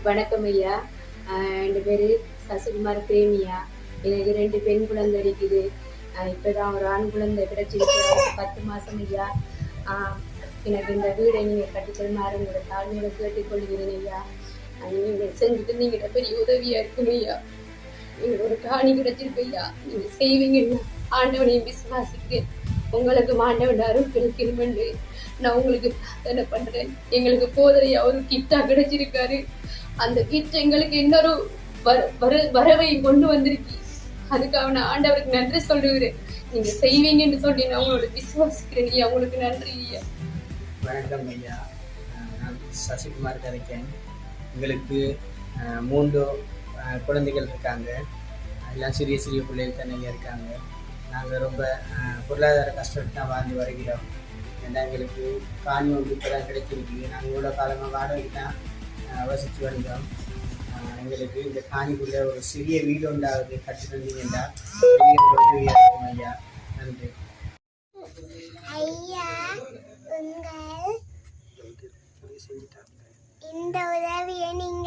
வணக்கம் ஐயா. என் பேர் சசிகுமார் பிரேமியா. எனக்கு 2 பெண் குழந்தை இருக்குது. இப்போதான் ஒரு ஆண் குழந்தை கிடைச்சிருக்கு. 10 மாதம் ஐயா. எனக்கு இந்த வீடை நீங்கள் கட்டித்தருமாறு உங்களோட தாழ்மையோட கேட்டுக்கொள்கிறேன் ஐயா. நீங்கள் செஞ்சுட்டு நீங்கள் பெரிய உதவியாக இருக்கும் ஐயா. நீங்கள் ஒரு காணி கிடைச்சிருக்கு ஐயா. நீங்கள் செய்வீங்க. ஆண்டவனையும் விசுவாசிக்கிறேன். உங்களுக்கு ஆண்டவன் அருள் கிடைக்கணுமென்று நான் உங்களுக்கு பிரார்த்தனை பண்றேன். எங்களுக்கு போதையா ஒரு கிட்டா கிடைச்சிருக்காரு. அந்த கிட் எங்களுக்கு இன்னொரு வரவை கொண்டு வந்திருக்கு. அதுக்காக நான் ஆண்டவருக்கு நன்றி சொல்லுகிறேன். நீங்க செய்வீங்கன்னு சொல்லி நான் உங்களோட விசுவாசிக்கிறேன் ஐயா. உங்களுக்கு நன்றி ஐயா. வணக்கம் ஐயா. நான் சசிகுமார் கதைக்கேன். எங்களுக்கு 3 குழந்தைகள் இருக்காங்க. எல்லாம் சிறிய சிறிய பிள்ளைகள் தானே இருக்காங்க. நாங்கள் ரொம்ப பொருளாதார கஷ்டப்பட்டு தான் வாழ்ந்து வருகிறோம். ஏன்னா எங்களுக்கு காணி ஒன்று இப்போ தான் கிடைச்சிருக்கு. நாங்கள் இவ்வளோ காலமாக வாடகைக்கு தான் வசித்து வந்தோம். எங்களுக்கு இந்த காணிக்குள்ளே ஒரு சிறிய வீடு உண்டாவது கட்டி தந்தீங்கன்னா உதவியாக இருக்கும் ஐயா. நன்றி ஐயா. உங்கள் இந்த உதவியை நீங்கள்